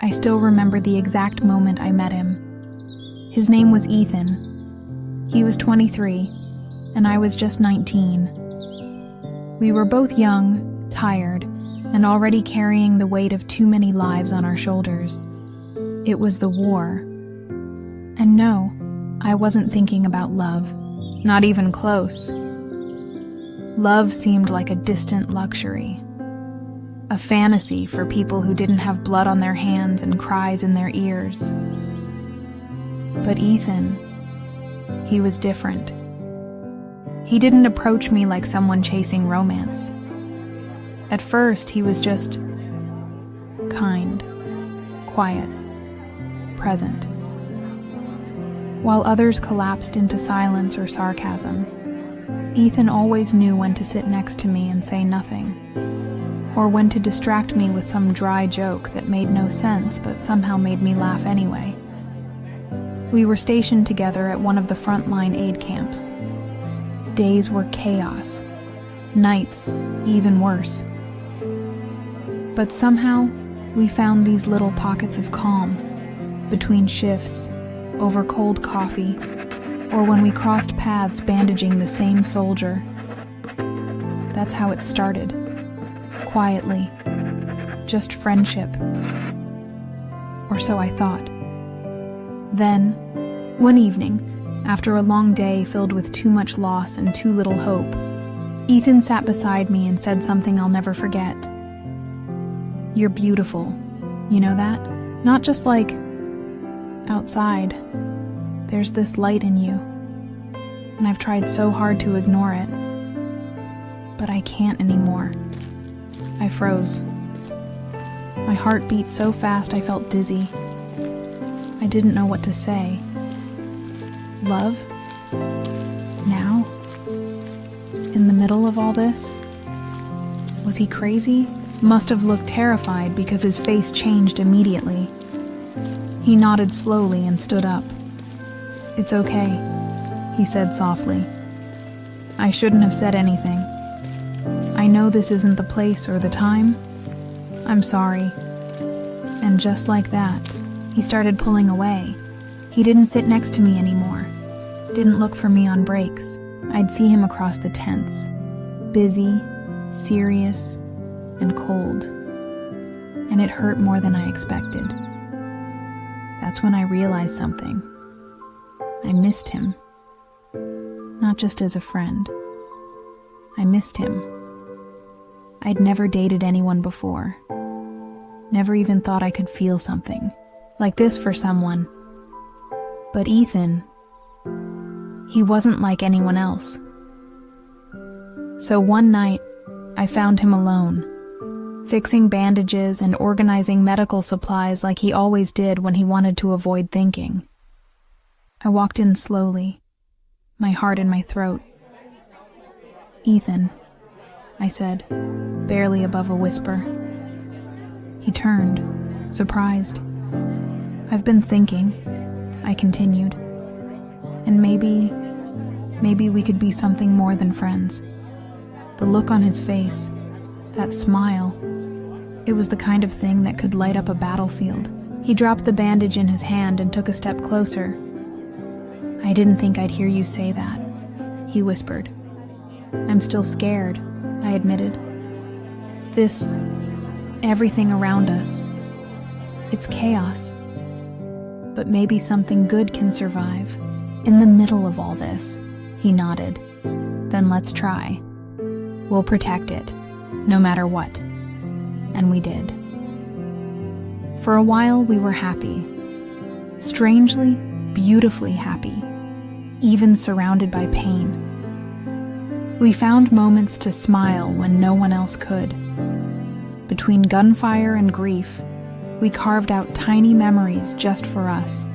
I still remember the exact moment I met him. His name was Ethan. He was 23, and I was just 19. We were both young, tired, and already carrying the weight of too many lives on our shoulders. It was the war. And no, I wasn't thinking about love, not even close. Love seemed like a distant luxury, a fantasy for people who didn't have blood on their hands and cries in their ears. But Ethan, he was different. He didn't approach me like someone chasing romance. At first, he was just kind, quiet, present. While others collapsed into silence or sarcasm, Ethan always knew when to sit next to me and say nothing, or when to distract me with some dry joke that made no sense but somehow made me laugh anyway. We were stationed together at one of the frontline aid camps. Days were chaos, nights even worse. But somehow, we found these little pockets of calm, between shifts, over cold coffee, or when we crossed paths bandaging the same soldier. That's how it started. Quietly. Just friendship. Or so I thought. Then, one evening, after a long day filled with too much loss and too little hope, Ethan sat beside me and said something I'll never forget. "You're beautiful. You know that? Not just like outside. There's this light in you. And I've tried so hard to ignore it. But I can't anymore." I froze. My heart beat so fast I felt dizzy. I didn't know what to say. Love? Now? In the middle of all this? Was he crazy? Must have looked terrified because his face changed immediately. He nodded slowly and stood up. "It's okay," he said softly. "I shouldn't have said anything. I know this isn't the place or the time. I'm sorry." And just like that, he started pulling away. He didn't sit next to me anymore. Didn't look for me on breaks. I'd see him across the tents. Busy, serious, and cold. And it hurt more than I expected. That's when I realized something. I missed him. Not just as a friend. I missed him. I'd never dated anyone before. Never even thought I could feel something like this for someone. But Ethan, he wasn't like anyone else. So one night, I found him alone, fixing bandages and organizing medical supplies like he always did when he wanted to avoid thinking. I walked in slowly, my heart in my throat. "Ethan," I said, barely above a whisper. He turned, surprised. "I've been thinking," I continued, "and maybe we could be something more than friends." The look on his face, that smile, it was the kind of thing that could light up a battlefield. He dropped the bandage in his hand and took a step closer. "I didn't think I'd hear you say that," he whispered. "I'm still scared," I admitted. Everything around us, it's chaos. But maybe something good can survive. In the middle of all this," he nodded. "Then let's try. We'll protect it, no matter what." And we did. For a while, we were happy. Strangely, beautifully happy, even surrounded by pain. We found moments to smile when no one else could. Between gunfire and grief, we carved out tiny memories just for us.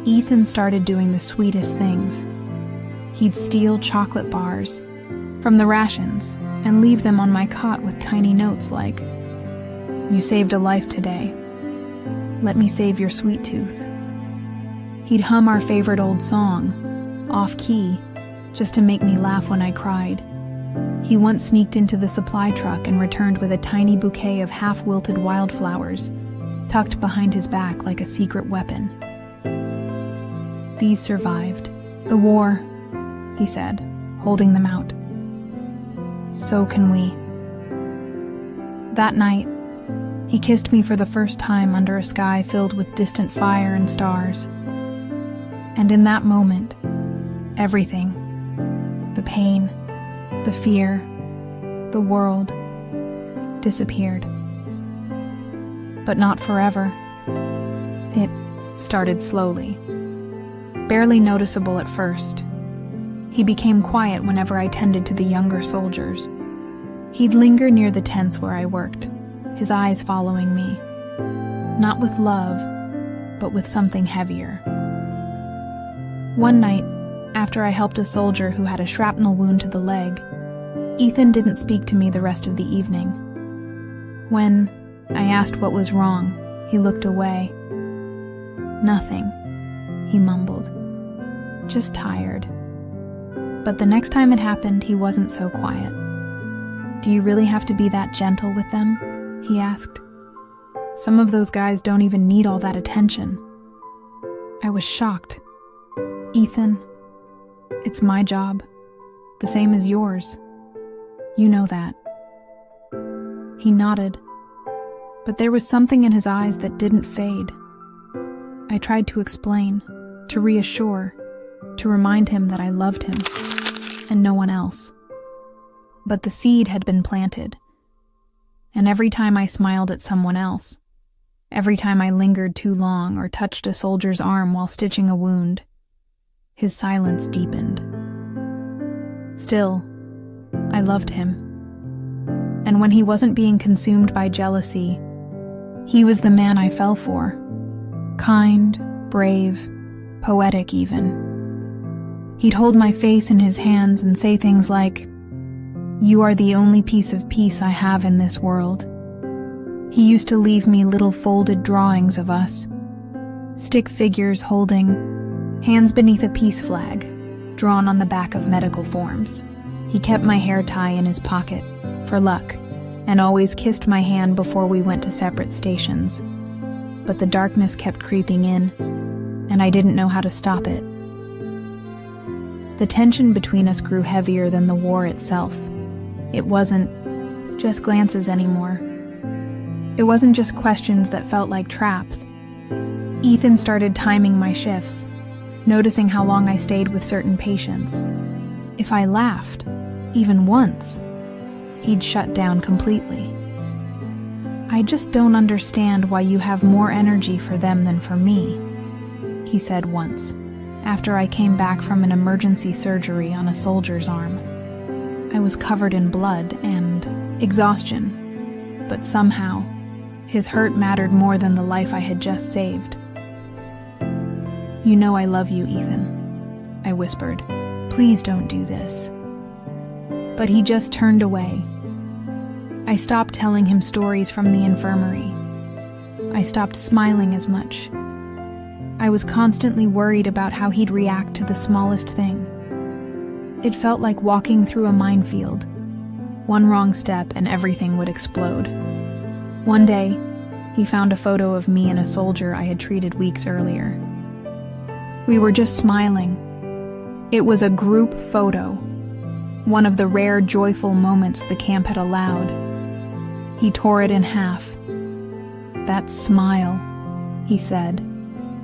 Ethan started doing the sweetest things. He'd steal chocolate bars from the rations and leave them on my cot with tiny notes like, "You saved a life today. Let me save your sweet tooth." He'd hum our favorite old song, off key, just to make me laugh when I cried. He once sneaked into the supply truck and returned with a tiny bouquet of half-wilted wildflowers, tucked behind his back like a secret weapon. "These survived the war," he said, holding them out. "So can we." That night, he kissed me for the first time under a sky filled with distant fire and stars. And in that moment, everything, the pain, the fear, the world, disappeared. But not forever. It started slowly, barely noticeable at first. He became quiet whenever I tended to the younger soldiers. He'd linger near the tents where I worked, his eyes following me, not with love, but with something heavier. One night, after I helped a soldier who had a shrapnel wound to the leg, Ethan didn't speak to me the rest of the evening. When I asked what was wrong, he looked away. "Nothing," he mumbled. "Just tired." But the next time it happened, he wasn't so quiet. "Do you really have to be that gentle with them?" he asked. "Some of those guys don't even need all that attention." I was shocked. "Ethan, it's my job, the same as yours. You know that." He nodded, but there was something in his eyes that didn't fade. I tried to explain, to reassure, to remind him that I loved him, and no one else. But the seed had been planted, and every time I smiled at someone else, every time I lingered too long or touched a soldier's arm while stitching a wound, his silence deepened. Still, I loved him. And when he wasn't being consumed by jealousy, he was the man I fell for. Kind, brave, poetic even. He'd hold my face in his hands and say things like, "You are the only piece of peace I have in this world." He used to leave me little folded drawings of us, stick figures holding hands beneath a peace flag, drawn on the back of medical forms. He kept my hair tie in his pocket, for luck, and always kissed my hand before we went to separate stations. But the darkness kept creeping in, and I didn't know how to stop it. The tension between us grew heavier than the war itself. It wasn't just glances anymore. It wasn't just questions that felt like traps. Ethan started timing my shifts, noticing how long I stayed with certain patients. If I laughed, even once, he'd shut down completely. "I just don't understand why you have more energy for them than for me," he said once, after I came back from an emergency surgery on a soldier's arm. I was covered in blood and exhaustion, but somehow, his hurt mattered more than the life I had just saved. "You know I love you, Ethan," I whispered. "Please don't do this." But he just turned away. I stopped telling him stories from the infirmary. I stopped smiling as much. I was constantly worried about how he'd react to the smallest thing. It felt like walking through a minefield. One wrong step and everything would explode. One day, he found a photo of me and a soldier I had treated weeks earlier. We were just smiling. It was a group photo, one of the rare joyful moments the camp had allowed. He tore it in half. "That smile," he said,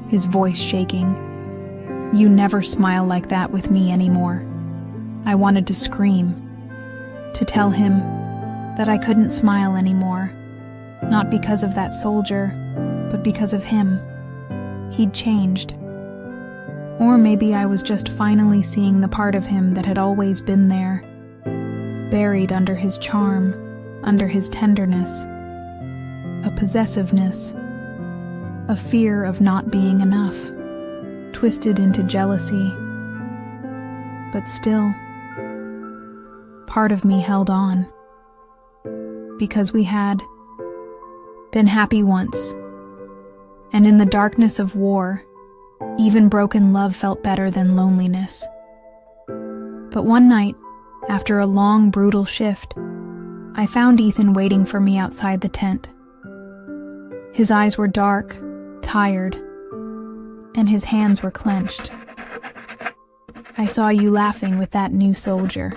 his voice shaking. "You never smile like that with me anymore." I wanted to scream, to tell him that I couldn't smile anymore, not because of that soldier, but because of him. He'd changed. Or maybe I was just finally seeing the part of him that had always been there, buried under his charm, under his tenderness, a possessiveness, a fear of not being enough, twisted into jealousy. But still, part of me held on, because we had been happy once, and in the darkness of war, even broken love felt better than loneliness. But one night, after a long, brutal shift, I found Ethan waiting for me outside the tent. His eyes were dark, tired, and his hands were clenched. "I saw you laughing with that new soldier,"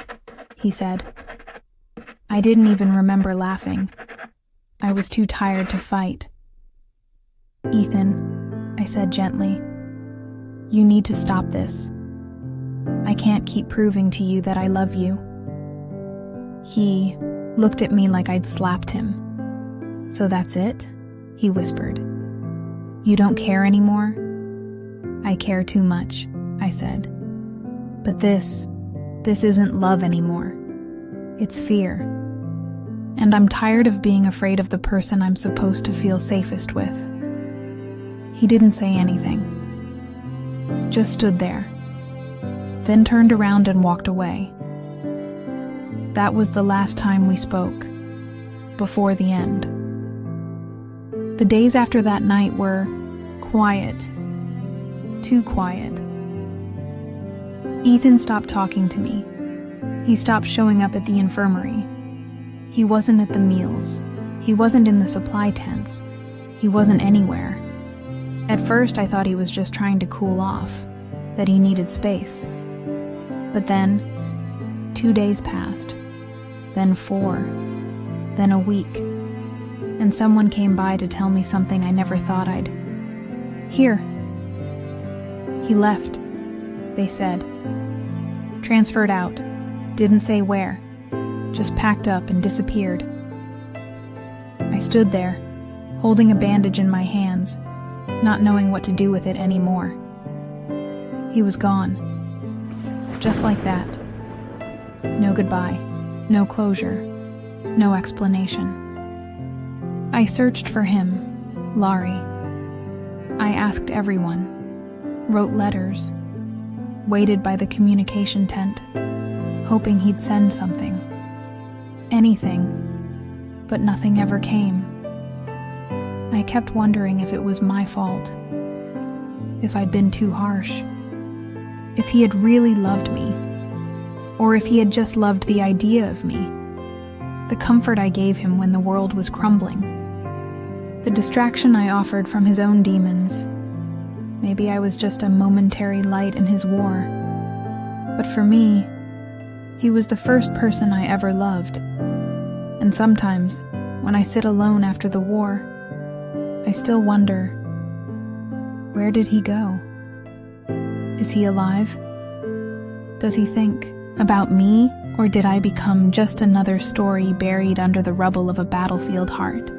he said. I didn't even remember laughing. I was too tired to fight. "Ethan," I said gently, "you need to stop this. I can't keep proving to you that I love you." He looked at me like I'd slapped him. "So that's it?" he whispered. "You don't care anymore?" "I care too much," I said. "But this isn't love anymore. It's fear. And I'm tired of being afraid of the person I'm supposed to feel safest with." He didn't say anything, just stood there, then turned around and walked away. That was the last time we spoke, before the end. The days after that night were quiet, too quiet. Ethan stopped talking to me. He stopped showing up at the infirmary. He wasn't at the meals. He wasn't in the supply tents. He wasn't anywhere. At first, I thought he was just trying to cool off, that he needed space. But then, 2 days passed, then 4, then a week, and someone came by to tell me something I never thought I'd hear. He left, they said. Transferred out, didn't say where, just packed up and disappeared. I stood there, holding a bandage in my hands, not knowing what to do with it anymore. He was gone. Just like that. No goodbye, no closure, no explanation. I searched for him, Laurie. I asked everyone, wrote letters, waited by the communication tent, hoping he'd send something. Anything, but nothing ever came. I kept wondering if it was my fault, if I'd been too harsh, if he had really loved me, or if he had just loved the idea of me, the comfort I gave him when the world was crumbling, the distraction I offered from his own demons. Maybe I was just a momentary light in his war. But for me, he was the first person I ever loved. And sometimes, when I sit alone after the war, I still wonder, where did he go? Is he alive? Does he think about me, or did I become just another story buried under the rubble of a battlefield heart?